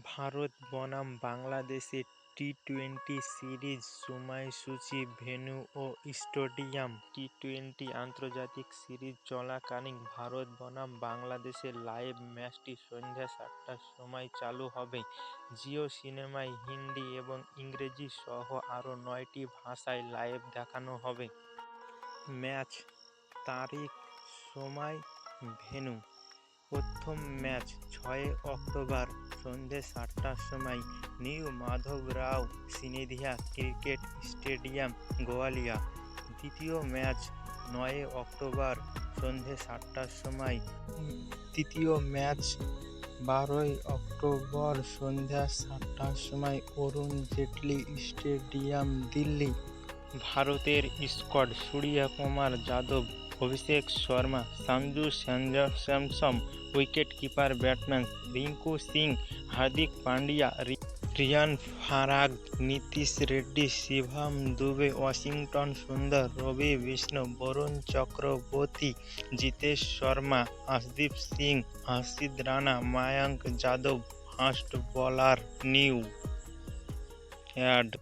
ভারত বনাম বাংলাদেশে T twenty series সময়সূচি, ভেন্যু ও স্টেডিয়াম। টি-টোয়েন্টি আন্তর্জাতিক সিরিজ চলাকালীন ভারত বনাম বাংলাদেশের লাইভ ম্যাচটি সন্ধ্যা 7টার সময় চালু হবে। জিও সিনেমায় হিন্দি এবং ইংরেজি সহ আরও 9টি ভাষায় লাইভ দেখানো হবে। ম্যাচ তারিখ, সময়, ভেন্যু। প্রথম ম্যাচ 6 অক্টোবর সন্ধে 7টার সময় new Madhavrao Scindia cricket stadium, Gwalior. দ্বিতীয় ম্যাচ 9 অক্টোবর সন্ধে 7টার সময়। তৃতীয় ম্যাচ 12 অক্টোবর সন্ধ্যা 7টার সময় অরুণ জেটলি স্টেডিয়াম, দিল্লি। ভারতের squad: Suryakumar Yadav, Abhishek Sharma, Sanju Samson, wicket keeper batsman Rinku Singh, Hardik Pandya, Riyan Parag, Nitish Reddy, Shivam Dube, Washington Sundar, Ravi Bishnoi, Varun Chakravarthy, Jitesh Sharma, Arshdeep Singh, Harshit Rana, Mayank Yadav fast bowler, new add.